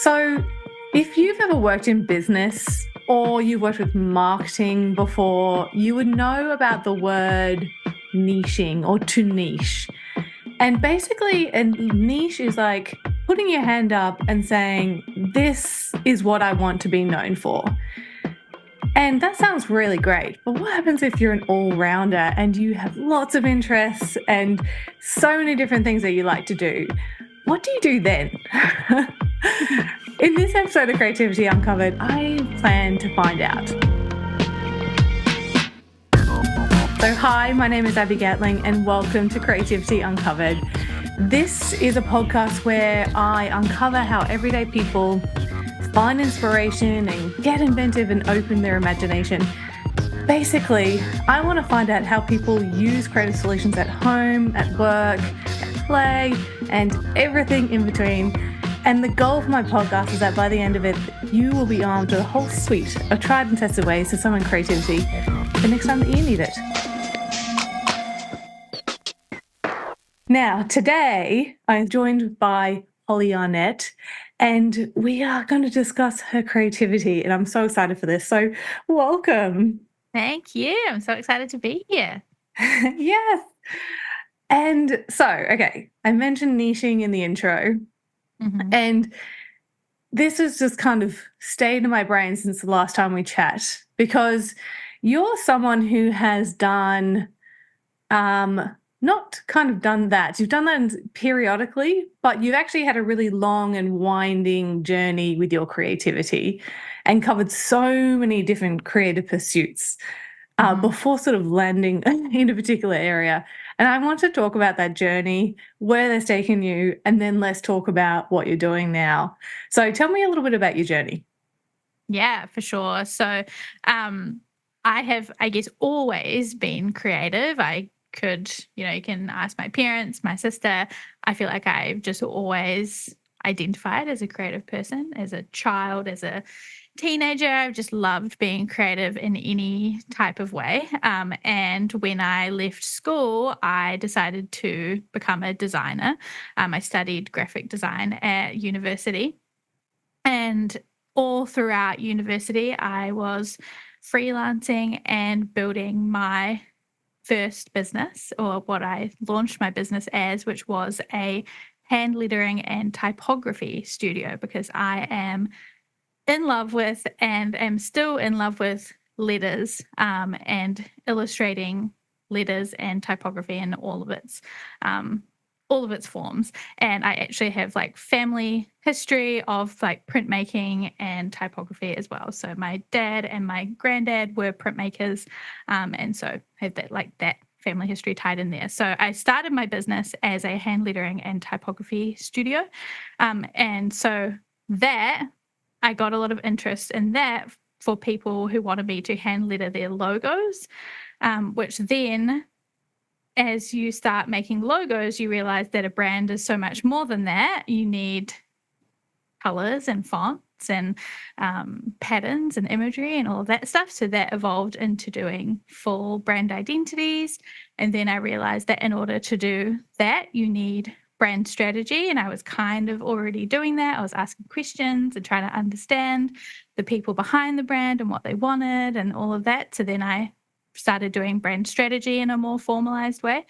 So, if you've ever worked in business or you've worked with marketing before, you would know about the word niching or to niche. And basically, a niche is like putting your hand up and saying, this is what I want to be known for. And that sounds really great. But what happens if you're an all-rounder and you have lots of interests and so many different things that you like to do? What do you do then? In this episode of Creativity Uncovered, I plan to find out. So hi, my name is Abby Gatling and welcome to Creativity Uncovered. This is a podcast where I uncover how everyday people find inspiration and get inventive and open their imagination. Basically, I want to find out how people use creative solutions at home, at work, at play, and everything in between. And the goal for my podcast is that by the end of it, you will be armed with a whole suite of tried and tested ways to summon creativity the next time that you need it. Now, today, I'm joined by Hollie Arnett, and we are going to discuss her creativity, and I'm so excited for this. So, welcome. Thank you. I'm so excited to be here. Yes. And so, okay, I mentioned niching in the intro, and this has just kind of stayed in my brain since the last time we chat, because you're someone who has done, not kind of done that. You've done that periodically, but you've actually had a really long and winding journey with your creativity and covered so many different creative pursuits before sort of landing in a particular area. And I want to talk about that journey, where that's taken you, and then let's talk about what you're doing now. So tell me a little bit about your journey. Yeah, for sure. So I have, I guess, always been creative. I could, you can ask my parents, my sister. I feel like I've just always identified as a creative person, as a child, as a teenager. I've just loved being creative in any type of way. And when I left school, I decided to become a designer. I studied graphic design at university. And all throughout university, I was freelancing and building my first business, or what I launched my business as, which was a hand lettering and typography studio, because I am in love with and am still in love with letters and illustrating letters and typography in all of its forms. And I actually have like family history of like printmaking and typography as well. So my dad and my granddad were printmakers, and so I have that family history tied in there. So I started my business as a hand lettering and typography studio, and so that I got a lot of interest in that for people who wanted me to hand letter their logos, which then, as you start making logos, you realize that a brand is so much more than that. You need colors and fonts and patterns and imagery and all of that stuff. So that evolved into doing full brand identities. And then I realized that in order to do that, you need brand strategy. And I was kind of already doing that. I was asking questions and trying to understand the people behind the brand and what they wanted and all of that. So then I started doing brand strategy in a more formalized way.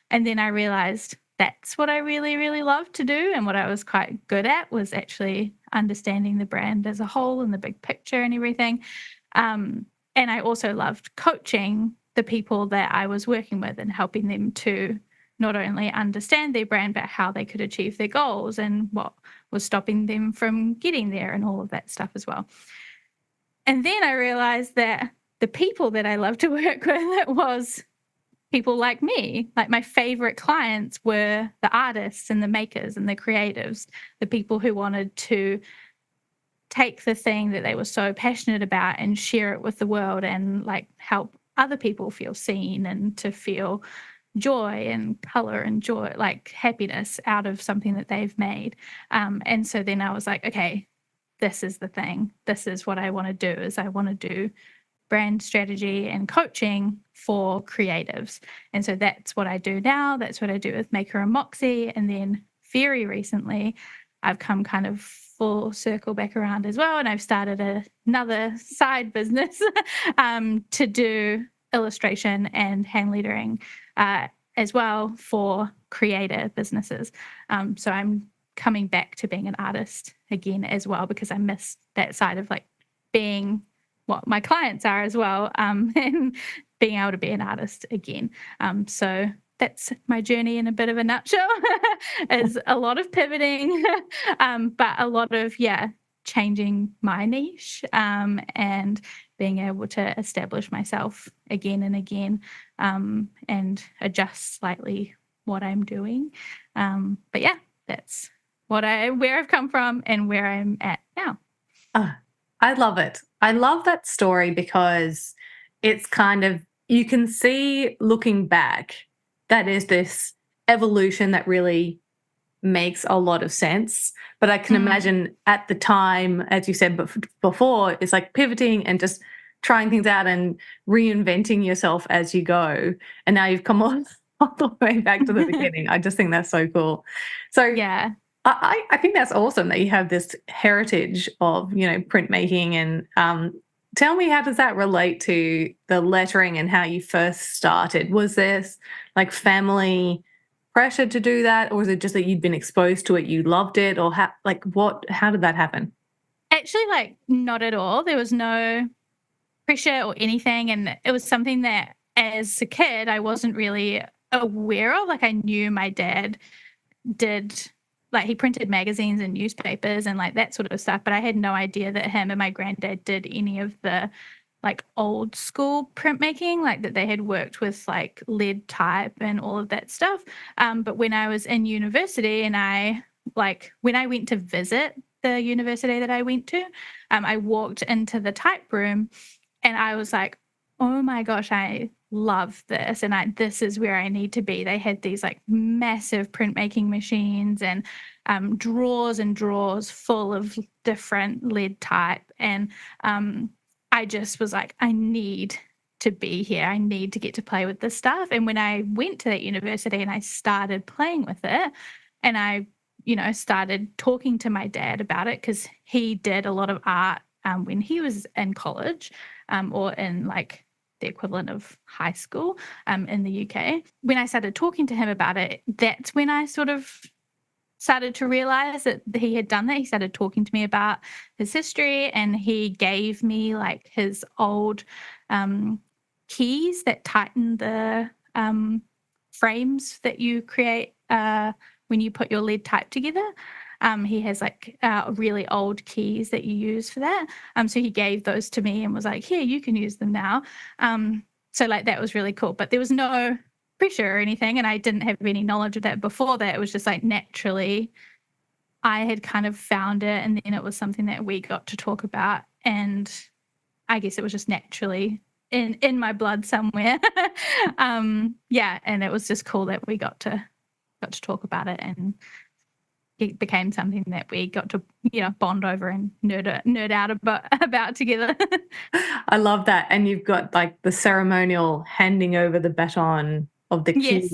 And then I realized that's what I really, really loved to do. And what I was quite good at was actually understanding the brand as a whole and the big picture and everything. And I also loved coaching the people that I was working with and helping them to not only understand their brand, but how they could achieve their goals and what was stopping them from getting there and all of that stuff as well. And then I realized that the people that I love to work with was people like me. Like my favorite clients were the artists and the makers and the creatives, the people who wanted to take the thing that they were so passionate about and share it with the world and like help other people feel seen and to feel joy and color and joy, like happiness out of something that they've made. And so then I was like, okay, this is the thing. This is what I want to do, is I want to do brand strategy and coaching for creatives. And so that's what I do now. That's what I do with Maker and Moxie. And then very recently, I've come kind of full circle back around as well, and I've started another side business to do illustration and hand lettering as well for creator businesses. So I'm coming back to being an artist again as well, because I missed that side of like being what my clients are as well, and being able to be an artist again. So that's my journey in a bit of a nutshell. Is a lot of pivoting, but a lot of, changing my niche, and being able to establish myself again and again, and adjust slightly what I'm doing. But yeah, that's where I've come from and where I'm at now. I love it. I love that story because it's kind of, you can see looking back that is this evolution that really makes a lot of sense. But I can imagine at the time, as you said before, it's like pivoting and just trying things out and reinventing yourself as you go. And now you've come on all the way back to the beginning. I just think that's so cool. So Yeah. I think that's awesome that you have this heritage of, printmaking. And tell me, how does that relate to the lettering and how you first started? Was this like family pressure to do that, or was it just that you'd been exposed to it, you loved it, or how did that happen? Actually, like, not at all. There was no pressure or anything, and it was something that as a kid I wasn't really aware of. Like, I knew my dad did, like, he printed magazines and newspapers and like that sort of stuff, but I had no idea that him and my granddad did any of the like old school printmaking, like that they had worked with like lead type and all of that stuff. But when I was in university and when I went to visit the university that I went to, I walked into the type room and I was like, oh my gosh, I love this. And this is where I need to be. They had these like massive printmaking machines and drawers and drawers full of different lead type. And I just was like, I need to be here. I need to get to play with this stuff. And when I went to that university and I started playing with it, and I, started talking to my dad about it, because he did a lot of art when he was in college, or in like the equivalent of high school in the UK. When I started talking to him about it, that's when I sort of started to realize that he had done that. He started talking to me about his history, and he gave me like his old keys that tighten the frames that you create when you put your lead type together. He has like really old keys that you use for that. So he gave those to me and was like, here, you can use them now. So like that was really cool, but there was no pressure or anything, and I didn't have any knowledge of that before that. It was just like naturally I had kind of found it, and then it was something that we got to talk about, and I guess it was just naturally in my blood somewhere. And it was just cool that we got to talk about it, and it became something that we got to bond over and nerd out about together. I love that. And you've got like the ceremonial handing over the baton of the keys.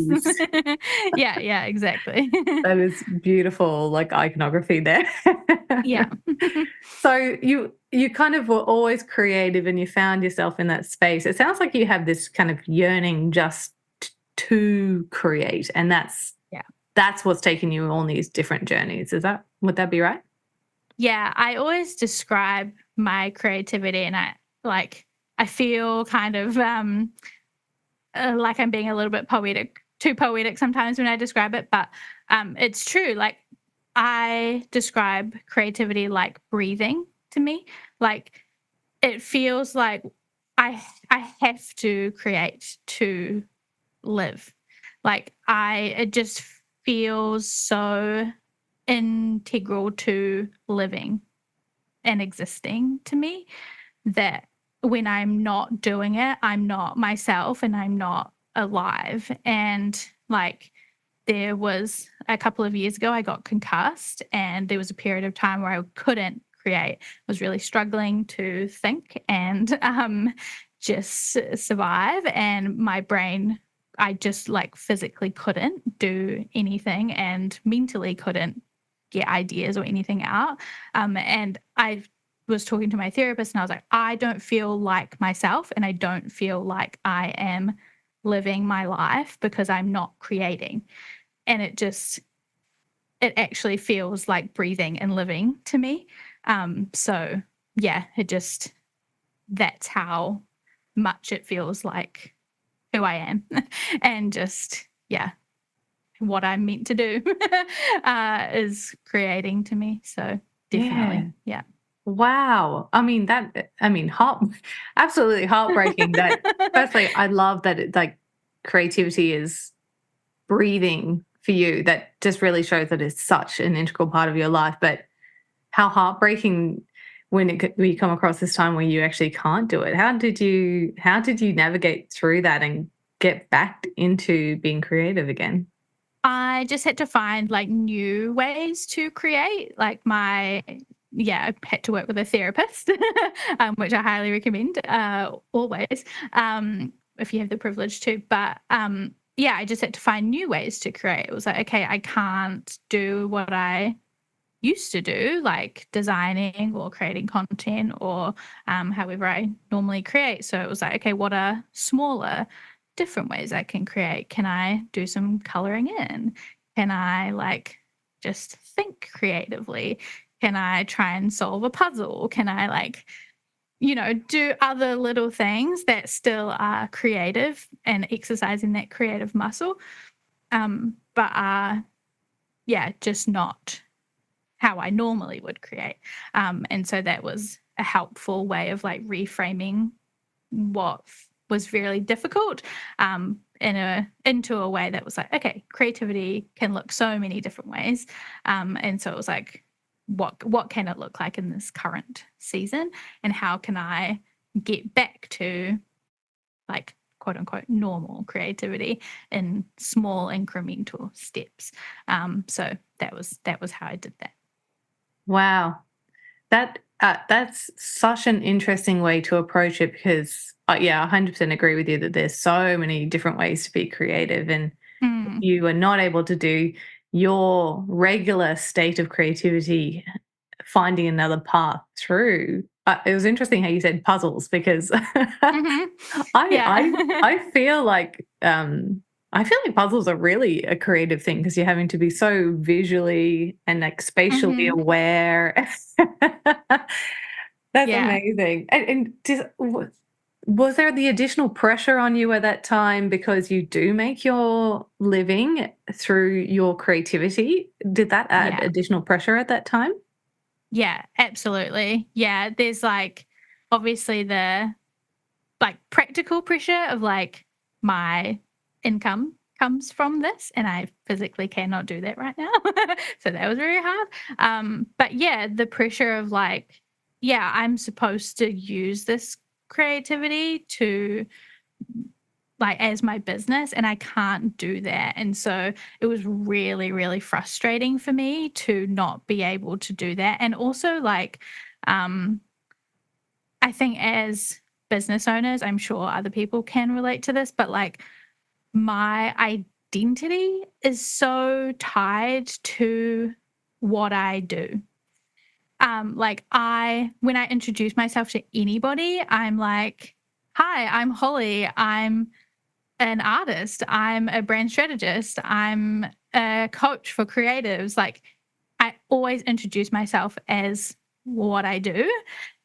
Yes. yeah, exactly. That is beautiful, like iconography there. Yeah. So you kind of were always creative and you found yourself in that space. It sounds like you have this kind of yearning just to create, and that's what's taken you on these different journeys. Would that be right? Yeah, I always describe my creativity, and I feel kind of like I'm being a little bit too poetic sometimes when I describe it, but it's true. Like, I describe creativity like breathing to me. Like, it feels like I have to create to live. Like, it just feels so integral to living and existing to me that when I'm not doing it, I'm not myself and I'm not alive. And like, there was a couple of years ago, I got concussed, and there was a period of time where I couldn't create. I was really struggling to think and just survive. And my brain, I just like physically couldn't do anything, and mentally couldn't get ideas or anything out. And I was talking to my therapist and I was like, I don't feel like myself and I don't feel like I am living my life because I'm not creating. And it actually feels like breathing and living to me. So yeah, that's how much it feels like who I am and just, yeah, what I'm meant to do is creating to me. So definitely. Yeah. Wow. Absolutely heartbreaking that. Firstly, I love that like creativity is breathing for you. That just really shows that it's such an integral part of your life. But how heartbreaking when you come across this time where you actually can't do it. How did you navigate through that and get back into being creative again? I just had to find like new ways to create. I had to work with a therapist, which I highly recommend always, if you have the privilege to. But yeah, I just had to find new ways to create. It was like, okay, I can't do what I used to do, like designing or creating content or however I normally create. So it was like, okay, what are smaller, different ways I can create? Can I do some coloring in? Can I like just think creatively? Can I try and solve a puzzle? Can I like, do other little things that still are creative and exercising that creative muscle, but are, yeah, just not how I normally would create. And so that was a helpful way of like reframing what was really difficult into a way that was like, okay, creativity can look so many different ways. And so it was like, what can it look like in this current season? And how can I get back to like quote unquote normal creativity in small incremental steps? So that was how I did that. Wow. That's such an interesting way to approach it because, yeah, I 100% agree with you that there's so many different ways to be creative, and if Mm. you are not able to do your regular state of creativity, finding another path through. It was interesting how you said puzzles because Mhm. I Yeah. I I feel like puzzles are really a creative thing because you're having to be so visually and like spatially Mhm. aware. That's Yeah. amazing. Was there the additional pressure on you at that time because you do make your living through your creativity? Did that add Yeah. additional pressure at that time? Yeah, absolutely. Yeah, there's, like, obviously the, like, practical pressure of, like, my income comes from this, and I physically cannot do that right now. So that was very hard. But yeah, the pressure of, like, yeah, I'm supposed to use this creativity to like as my business and I can't do that. And so it was really, really frustrating for me to not be able to do that. And also like um I think as business owners, I'm sure other people can relate to this, but like my identity is so tied to what I do. Like when I introduce myself to anybody, I'm like, "Hi, I'm Holly. I'm an artist. I'm a brand strategist. I'm a coach for creatives." Like, I always introduce myself as what I do.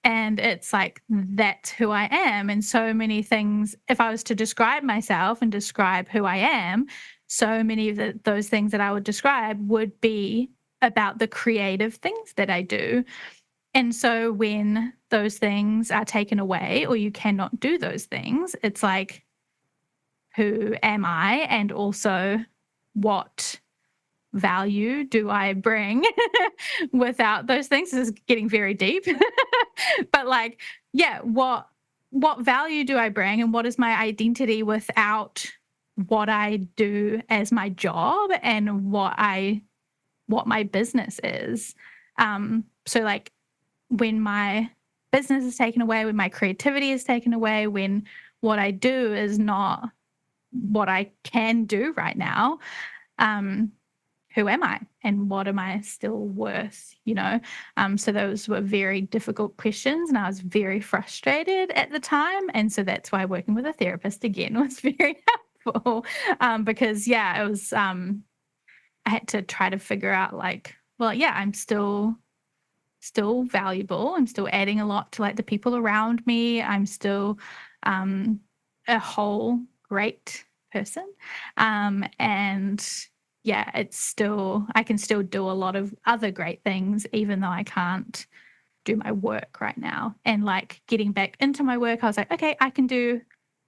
And it's like, that's who I am. And so many things, if I was to describe myself and describe who I am, so many of those things that I would describe would be about the creative things that I do. And so when those things are taken away or you cannot do those things, it's like, who am I? And also, what value do I bring without those things? This is getting very deep. But like, yeah, what value do I bring and what is my identity without what I do as my job and what my business is? So like when my business is taken away, when my creativity is taken away, when what I do is not what I can do right now, um, who am I and what am I still worth, you know? So those were very difficult questions and I was very frustrated at the time. And so that's why working with a therapist again was very helpful, because, yeah, it was, I had to try to figure out like, well, yeah, I'm still valuable. I'm still adding a lot to like the people around me. I'm still a whole great person. And yeah, it's still, I can still do a lot of other great things, even though I can't do my work right now. And like getting back into my work, I was like, okay, I can do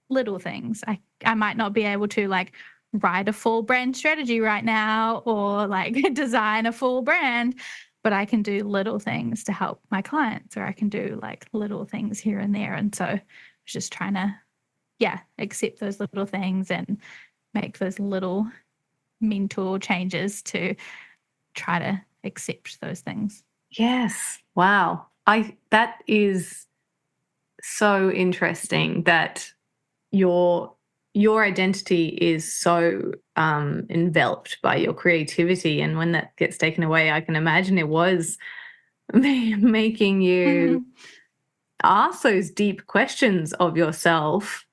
little things. I might not be able to like write a full brand strategy right now or like design a full brand, but I can do little things to help my clients, or I can do like little things here and there. And so I was just trying to, yeah, accept those little things and make those little mental changes to try to accept those things. Yes. Wow. That is so interesting that your identity is so enveloped by your creativity, and when that gets taken away, I can imagine it was making you ask those deep questions of yourself.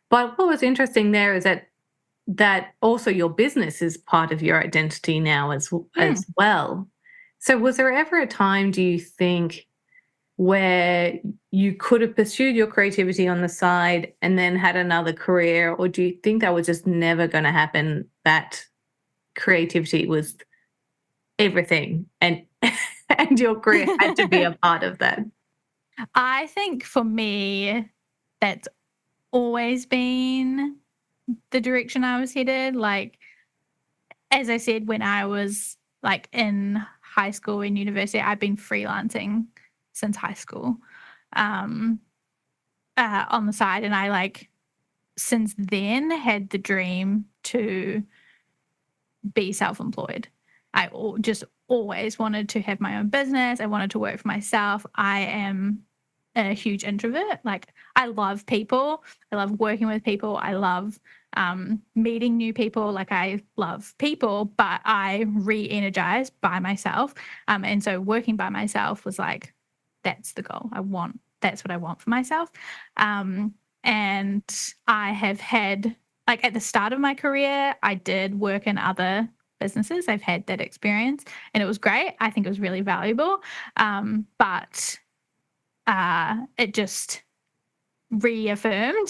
But what was interesting there is that also your business is part of your identity now as well. So was there ever a time, do you think, where you could have pursued your creativity on the side and then had another career, or do you think that was just never going to happen, that creativity was everything and and your career had to be a part of that? I think for me, that's always been the direction I was headed. Like, as I said, when I was like in high school and university, I've been freelancing since high school, um, on the side. And I like since then had the dream to be self-employed. Just always wanted to have my own business. I wanted to work for myself. I am a huge introvert. Like, I love people. I love working with people. I love meeting new people. Like, I love people, but I re-energize by myself. And so working by myself was like, that's the goal. That's what I want for myself. And I have had, like, at the start of my career, I did work in other businesses. I've had that experience and it was great. I think it was really valuable. But it just reaffirmed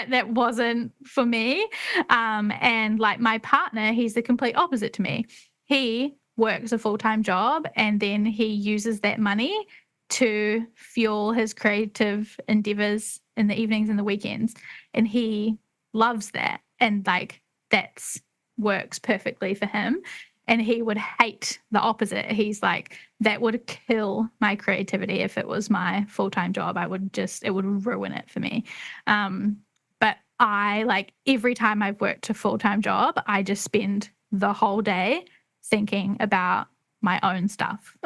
that wasn't for me. And like my partner, he's the complete opposite to me. He works a full-time job and then he uses that money to fuel his creative endeavors in the evenings and the weekends. And he loves that. And like that's works perfectly for him. And he would hate the opposite. He's like, that would kill my creativity if it was my full-time job. It would ruin it for me. But I like every time I've worked a full-time job, I just spend the whole day thinking about my own stuff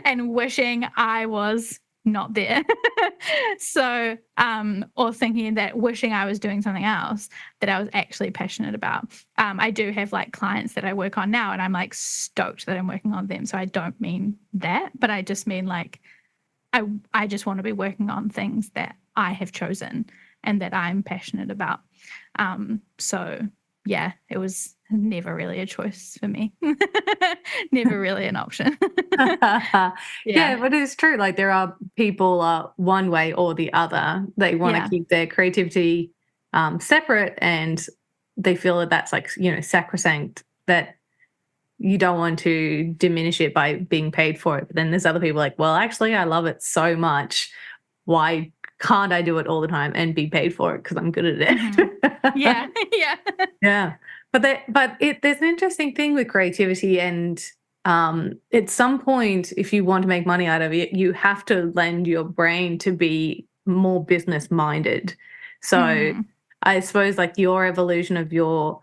and wishing I was not there. So, or wishing I was doing something else that I was actually passionate about. I do have like clients that I work on now and I'm like stoked that I'm working on them. So I don't mean that, but I just mean like, I just want to be working on things that I have chosen and that I'm passionate about. So yeah, it was never really a choice for me. Never really an option. Yeah, but it's true. Like there are people one way or the other. They want to keep their creativity separate, and they feel that that's like, sacrosanct, that you don't want to diminish it by being paid for it. But then there's other people like, well, actually, I love it so much. Why can't I do it all the time and be paid for it because I'm good at it? Mm-hmm. Yeah. Yeah. But there's an interesting thing with creativity, and at some point, if you want to make money out of it, you have to lend your brain to be more business minded. So I suppose like your evolution of your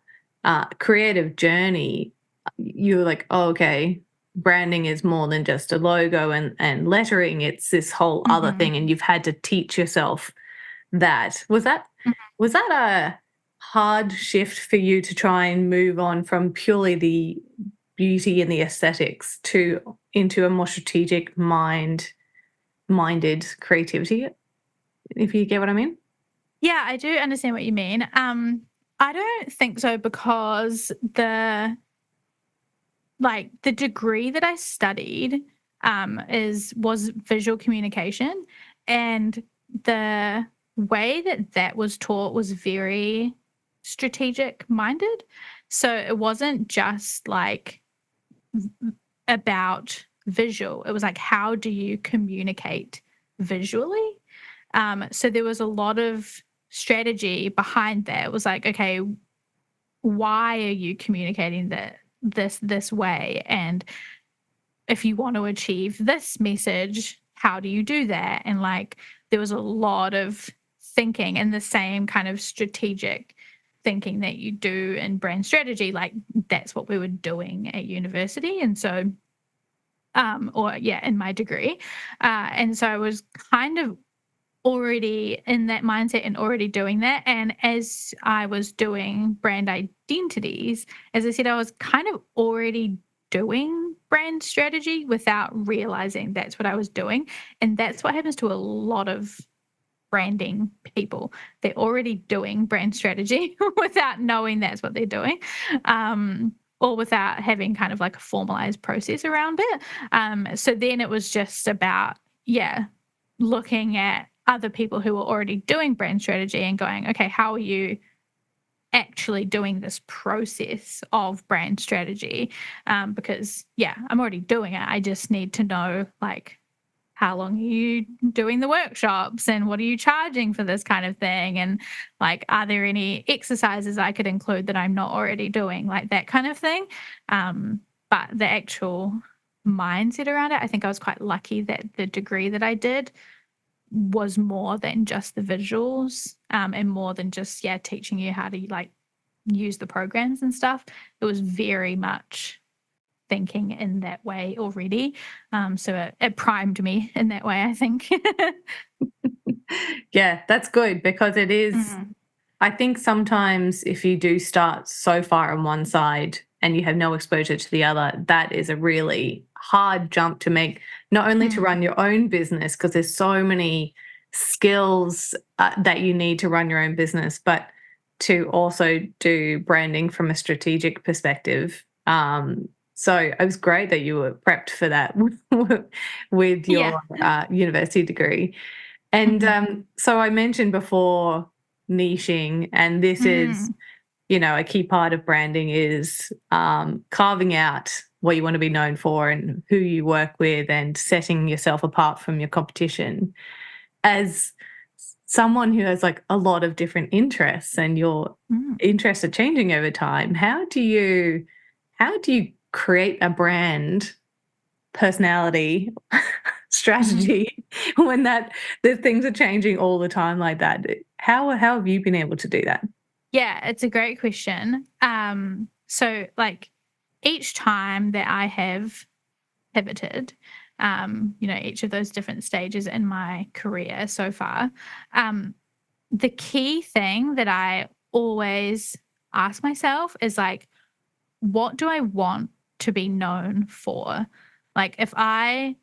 creative journey, you're like, oh, okay, branding is more than just a logo and lettering. It's this whole other thing, and you've had to teach yourself that. Was that a hard shift for you to try and move on from purely the beauty and the aesthetics into a more strategic minded creativity, if you get what I mean. Yeah, I do understand what you mean. I don't think so because the degree that I studied was visual communication, and the way that that was taught was very strategic minded. So it wasn't just like about visual. It was like, how do you communicate visually? So there was a lot of strategy behind that. It was like, okay, why are you communicating this way? And if you want to achieve this message, how do you do that? And like, there was a lot of thinking and the same kind of strategic thinking that you do in brand strategy. Like, that's what we were doing at university. And so, in my degree. And so I was kind of already in that mindset and already doing that. And as I was doing brand identities, as I said, I was kind of already doing brand strategy without realizing that's what I was doing. And that's what happens to a lot of branding people. They're already doing brand strategy without knowing that's what they're doing. Or without having kind of like a formalized process around it. So then it was just about, looking at other people who were already doing brand strategy and going, okay, how are you actually doing this process of brand strategy? Because I'm already doing it. I just need to know, like, how long are you doing the workshops and what are you charging for this kind of thing? And like, are there any exercises I could include that I'm not already doing? Like that kind of thing. But the actual mindset around it, I think I was quite lucky that the degree that I did was more than just the visuals, and more than just, teaching you how to like use the programs and stuff. It was very much thinking in that way already. So it primed me in that way, I think. Yeah, that's good because it is. Mhm. I think sometimes if you do start so far on one side and you have no exposure to the other, that is a really hard jump to make, not only to run your own business, because there's so many skills that you need to run your own business, but to also do branding from a strategic perspective. So it was great that you were prepped for that with your university degree. And so I mentioned before niching, and this is, a key part of branding is carving out what you want to be known for and who you work with and setting yourself apart from your competition. As someone who has like a lot of different interests and your interests are changing over time, how do you create a brand personality strategy when the things are changing all the time like that? How have you been able to do that? Yeah, it's a great question. So like each time that I have pivoted, each of those different stages in my career so far, the key thing that I always ask myself is like, what do I want to be known for? Like, if I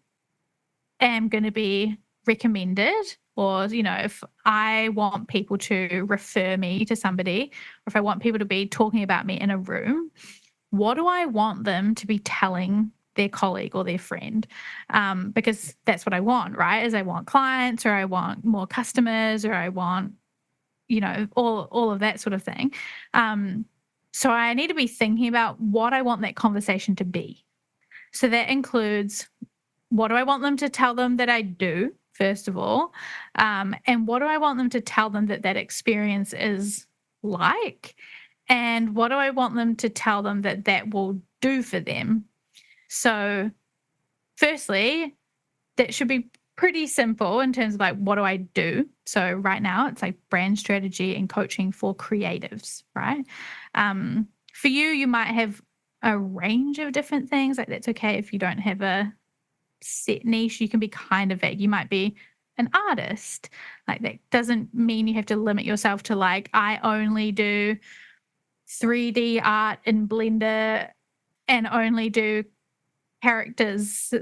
am going to be recommended, or, if I want people to refer me to somebody, or if I want people to be talking about me in a room, what do I want them to be telling their colleague or their friend? Because that's what I want, right? Is I want clients, or I want more customers, or I want, all of that sort of thing. So I need to be thinking about what I want that conversation to be. So that includes, what do I want them to tell them that I do, first of all? And what do I want them to tell them that experience is like? And what do I want them to tell them that will do for them? So, firstly, that should be pretty simple in terms of like, what do I do? So right now it's like brand strategy and coaching for creatives, right? For you, you might have a range of different things. Like, that's okay if you don't have a set niche. You can be kind of vague. You might be an artist. Like, that doesn't mean you have to limit yourself to like, I only do 3D art in Blender and only do characters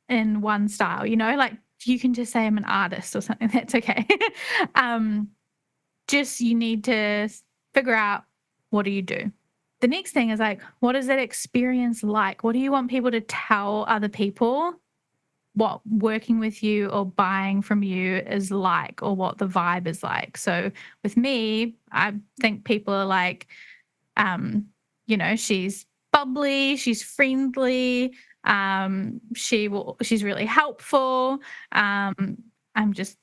in one style, you know, like you can just say I'm an artist or something. That's okay. Just you need to figure out, what do you do? The next thing is like, what is that experience like? What do you want people to tell other people what working with you or buying from you is like, or what the vibe is like? So with me, I think people are like, you know, she's bubbly, she's friendly, she's really helpful. I'm just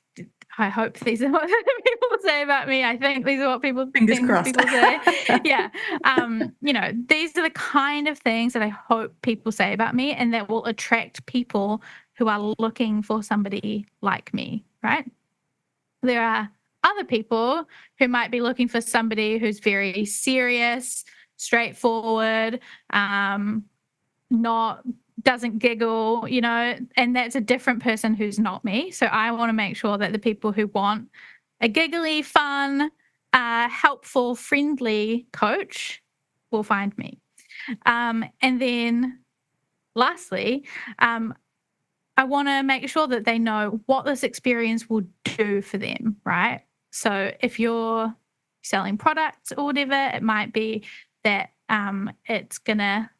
I hope these are what people say about me. I think these are what Fingers crossed. people say. Yeah. You know, these are the kind of things that I hope people say about me, and that will attract people who are looking for somebody like me, right? There are other people who might be looking for somebody who's very serious, straightforward, not doesn't giggle, you know, and that's a different person who's not me. So I want to make sure that the people who want a giggly, fun, helpful, friendly coach will find me. And then lastly, I want to make sure that they know what this experience will do for them, right? So if you're selling products or whatever, it might be that it's going to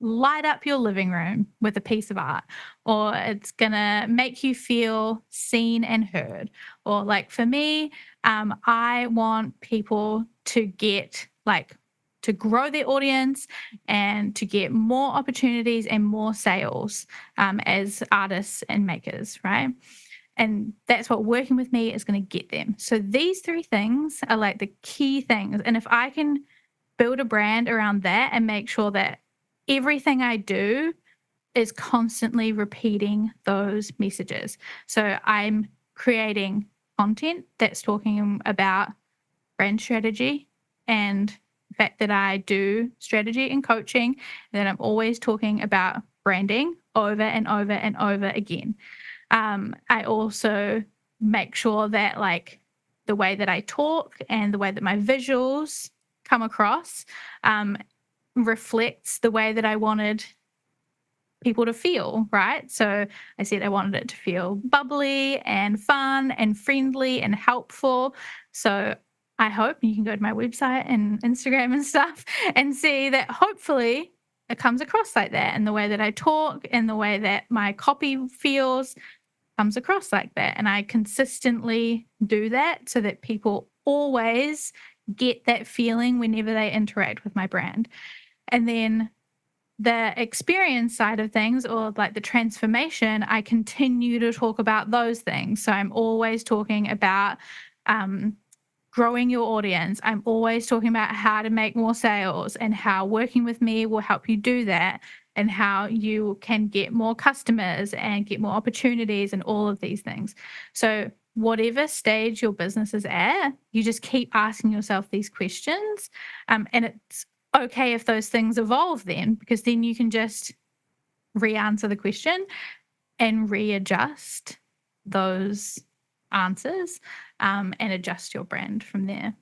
light up your living room with a piece of art, or it's going to make you feel seen and heard. Or like for me, I want people to get like to grow their audience and to get more opportunities and more sales as artists and makers, right? And that's what working with me is going to get them. So these three things are like the key things. And if I can build a brand around that and make sure that everything I do is constantly repeating those messages. So I'm creating content that's talking about brand strategy and the fact that I do strategy and coaching, and that I'm always talking about branding over and over and over again. I also make sure that like the way that I talk and the way that my visuals come across reflects the way that I wanted people to feel, right? So I said I wanted it to feel bubbly and fun and friendly and helpful. So I hope you can go to my website and Instagram and stuff and see that hopefully it comes across like that, and the way that I talk and the way that my copy feels comes across like that. And I consistently do that so that people always get that feeling whenever they interact with my brand. And then the experience side of things, or like the transformation, I continue to talk about those things. So I'm always talking about growing your audience. I'm always talking about how to make more sales and how working with me will help you do that, and how you can get more customers and get more opportunities and all of these things. So whatever stage your business is at, you just keep asking yourself these questions. And it's okay if those things evolve then, because then you can just re-answer the question and readjust those answers and adjust your brand from there.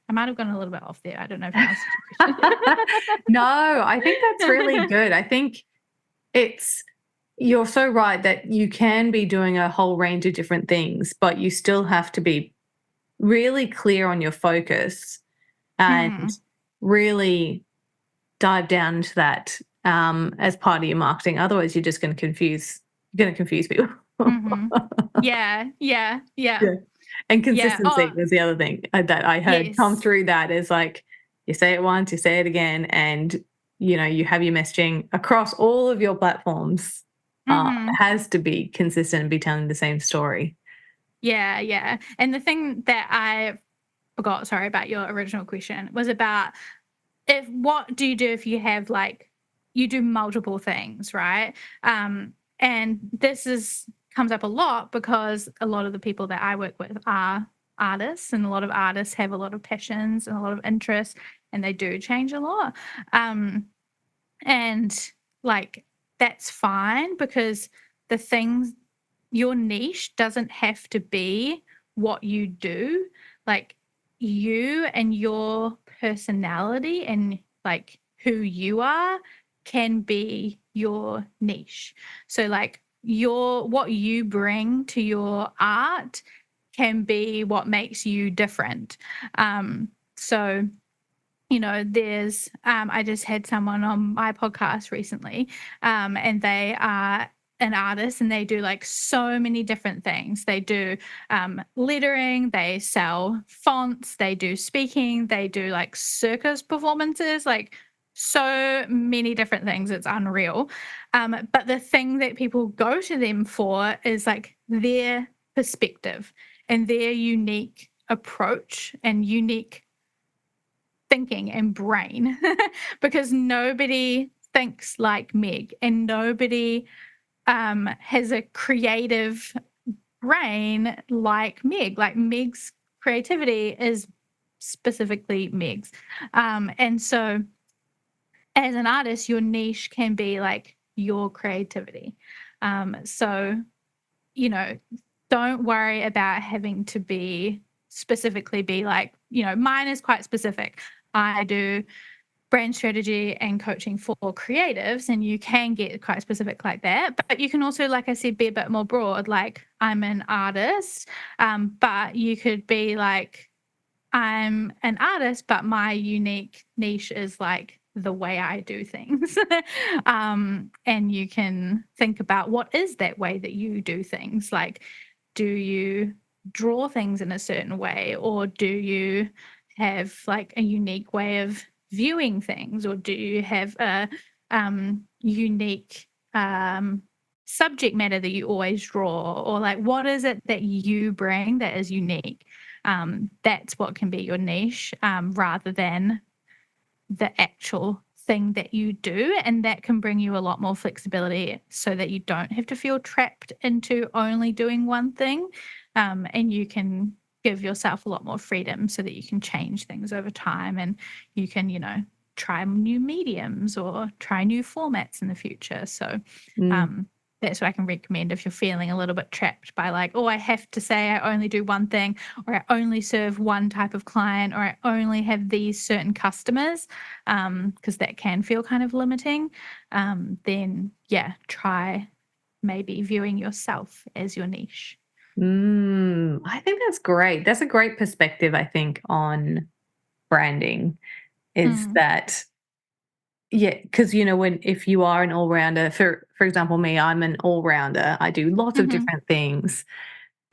I might have gone a little bit off there. I don't know if I answered your question. No, I think that's really good. I think you're so right that you can be doing a whole range of different things, but you still have to be really clear on your focus and really dive down into that as part of your marketing. Otherwise, you're just going to confuse people. Yeah. And consistency was the other thing that I heard come through. That is like, you say it once, you say it again, and you know, you have your messaging across all of your platforms. It has to be consistent and be telling the same story. Yeah. And the thing that I forgot, sorry, about your original question was about what do you do if you have like, you do multiple things, right? And this comes up a lot because a lot of the people that I work with are artists, and a lot of artists have a lot of passions and a lot of interests, and they do change a lot. And like, that's fine, because the things, your niche doesn't have to be what you do. Like, you and your personality and like who you are can be your niche. So like what you bring to your art can be what makes you different. So there's I just had someone on my podcast recently, and they are an artist, and they do like so many different things. They do lettering, they sell fonts, they do speaking, they do like circus performances, like so many different things. It's unreal. But the thing that people go to them for is like their perspective and their unique approach and unique thinking and brain because nobody thinks like Meg, and nobody has a creative brain like Meg. Like Meg's creativity is specifically Meg's. And so as an artist, your niche can be like your creativity. So, don't worry about having to specifically be like, mine is quite specific. I do brand strategy and coaching for creatives, and you can get quite specific like that. But you can also, like I said, be a bit more broad. Like I'm an artist, but you could be like, I'm an artist, but my unique niche is like the way I do things. And you can think about what is that way that you do things. Like, do you draw things in a certain way, or do you have like a unique way of viewing things, or do you have a unique subject matter that you always draw, or like what is it that you bring that is unique? That's what can be your niche, rather than the actual thing that you do, and that can bring you a lot more flexibility so that you don't have to feel trapped into only doing one thing, and you can give yourself a lot more freedom so that you can change things over time, and you can try new mediums or try new formats in the future. So that's what I can recommend if you're feeling a little bit trapped by like, oh, I have to say I only do one thing, or I only serve one type of client, or I only have these certain customers, because that can feel kind of limiting. Then try maybe viewing yourself as your niche. I think that's great. That's a great perspective, I think, on branding, is that, because if you are an all-rounder, for example, me, I'm an all-rounder. I do lots of different things,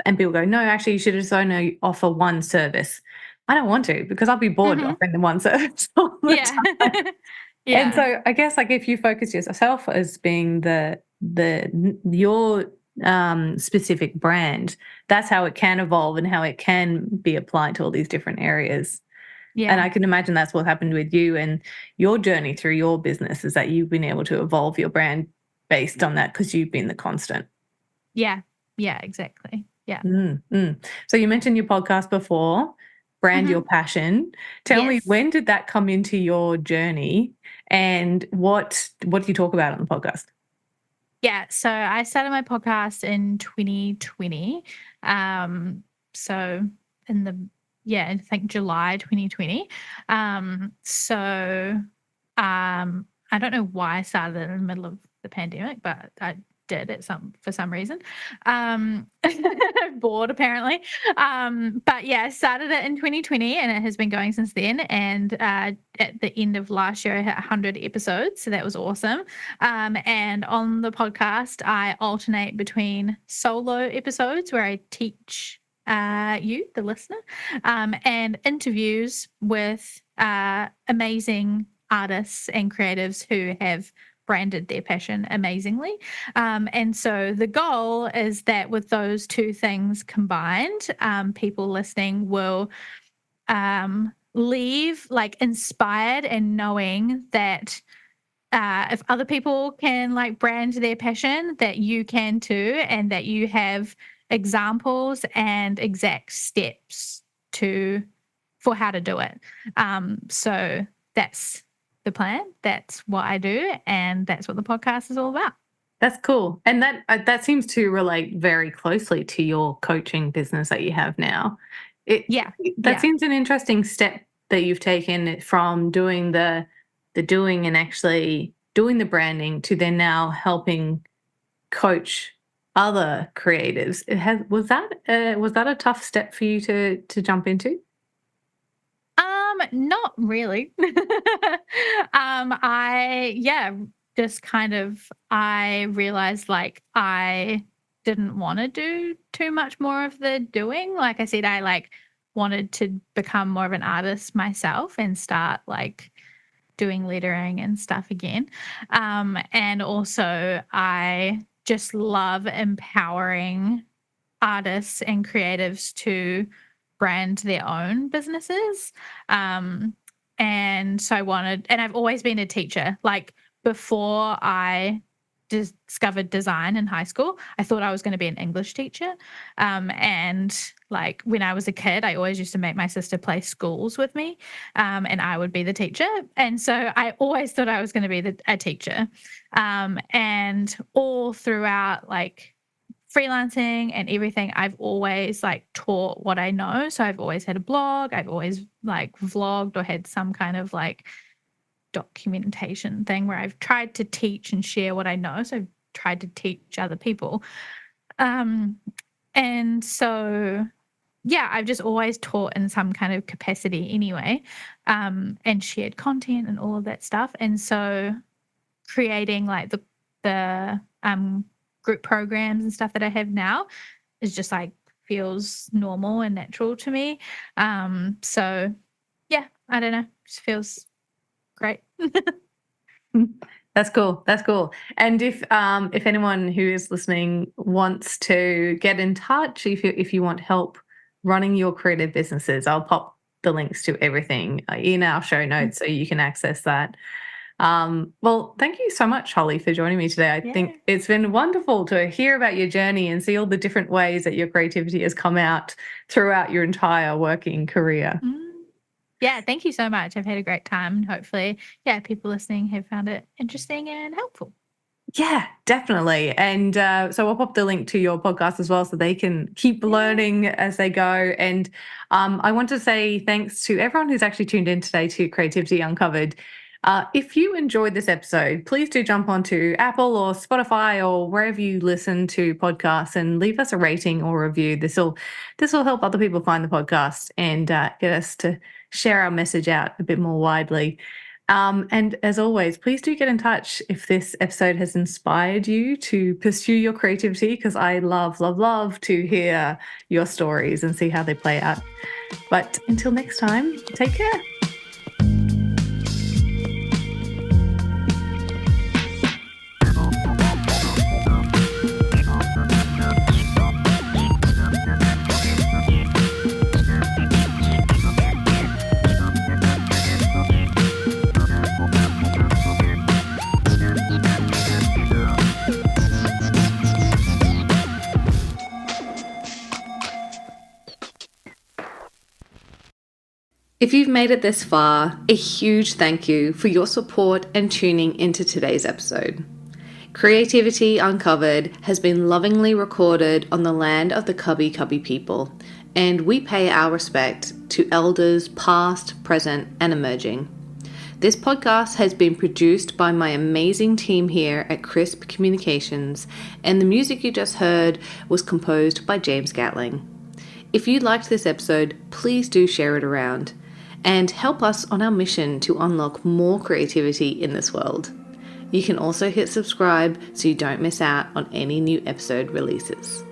and people go, no, actually you should just only offer one service. I don't want to, because I'll be bored offering them one service all the time. And so I guess like if you focus yourself as being your specific brand, that's how it can evolve and how it can be applied to all these different areas. And I can imagine that's what happened with you and your journey through your business, is that you've been able to evolve your brand based on that because you've been the constant. Yeah, exactly. Yeah. So you mentioned your podcast before, Brand Your Passion. Tell me, when did that come into your journey, and what do you talk about on the podcast? Yeah, so I started my podcast in 2020. So I think July 2020. I don't know why I started it in the middle of the pandemic, but I did it for some reason. Bored apparently. But I started it in 2020, and it has been going since then. And at the end of last year, I hit 100 episodes, so that was awesome. And on the podcast, I alternate between solo episodes where I teach you, the listener, and interviews with amazing artists and creatives who have branded their passion amazingly. And so the goal is that with those two things combined, people listening will leave like inspired and knowing that if other people can like brand their passion, that you can too, and that you have examples and exact steps for how to do it. So that's the plan. That's what I do, and that's what the podcast is all about. That's cool. And that seems to relate very closely to your coaching business that you have now. That seems an interesting step that you've taken from doing the doing and actually doing the branding to then now helping coach other creatives. Was that a tough step for you to jump into? Not really. Just kind of I realized like I didn't want to do too much more of the doing. Like I said, I like wanted to become more of an artist myself and start like doing lettering and stuff again. And also I just love empowering artists and creatives to brand their own businesses. Um, and so and I've always been a teacher. Like before I discovered design in high school, I thought I was going to be an English teacher. And like when I was a kid, I always used to make my sister play schools with me, and I would be the teacher. And so I always thought I was going to be a teacher. And all throughout, like freelancing and everything, I've always like taught what I know. So I've always had a blog. I've always like vlogged or had some kind of like documentation thing where I've tried to teach and share what I know. So I've tried to teach other people. And so, yeah, I've just always taught in some kind of capacity anyway, and shared content and all of that stuff. And so creating like the group programs and stuff that I have now is just like feels normal and natural to me. So yeah, I don't know, just feels great. That's cool. That's cool. And if anyone who is listening wants to get in touch, if you want help running your creative businesses, I'll pop the links to everything in our show notes so you can access that. Well, thank you so much, Hollie, for joining me today. I think it's been wonderful to hear about your journey and see all the different ways that your creativity has come out throughout your entire working career. Yeah, thank you so much. I've had a great time, and hopefully, people listening have found it interesting and helpful. Yeah, definitely. And so I'll pop the link to your podcast as well so they can keep learning as they go. And I want to say thanks to everyone who's actually tuned in today to Creativity Uncovered. If you enjoyed this episode, please do jump onto Apple or Spotify or wherever you listen to podcasts and leave us a rating or review. This will help other people find the podcast and get us to share our message out a bit more widely. And as always, please do get in touch if this episode has inspired you to pursue your creativity, because I love, love, love to hear your stories and see how they play out. But until next time, take care. If you've made it this far, a huge thank you for your support and tuning into today's episode. Creativity Uncovered has been lovingly recorded on the land of the Cubby Cubby people, and we pay our respect to elders past, present, and emerging. This podcast has been produced by my amazing team here at Crisp Communications, and the music you just heard was composed by James Gatling. If you liked this episode, please do share it around and help us on our mission to unlock more creativity in this world. You can also hit subscribe so you don't miss out on any new episode releases.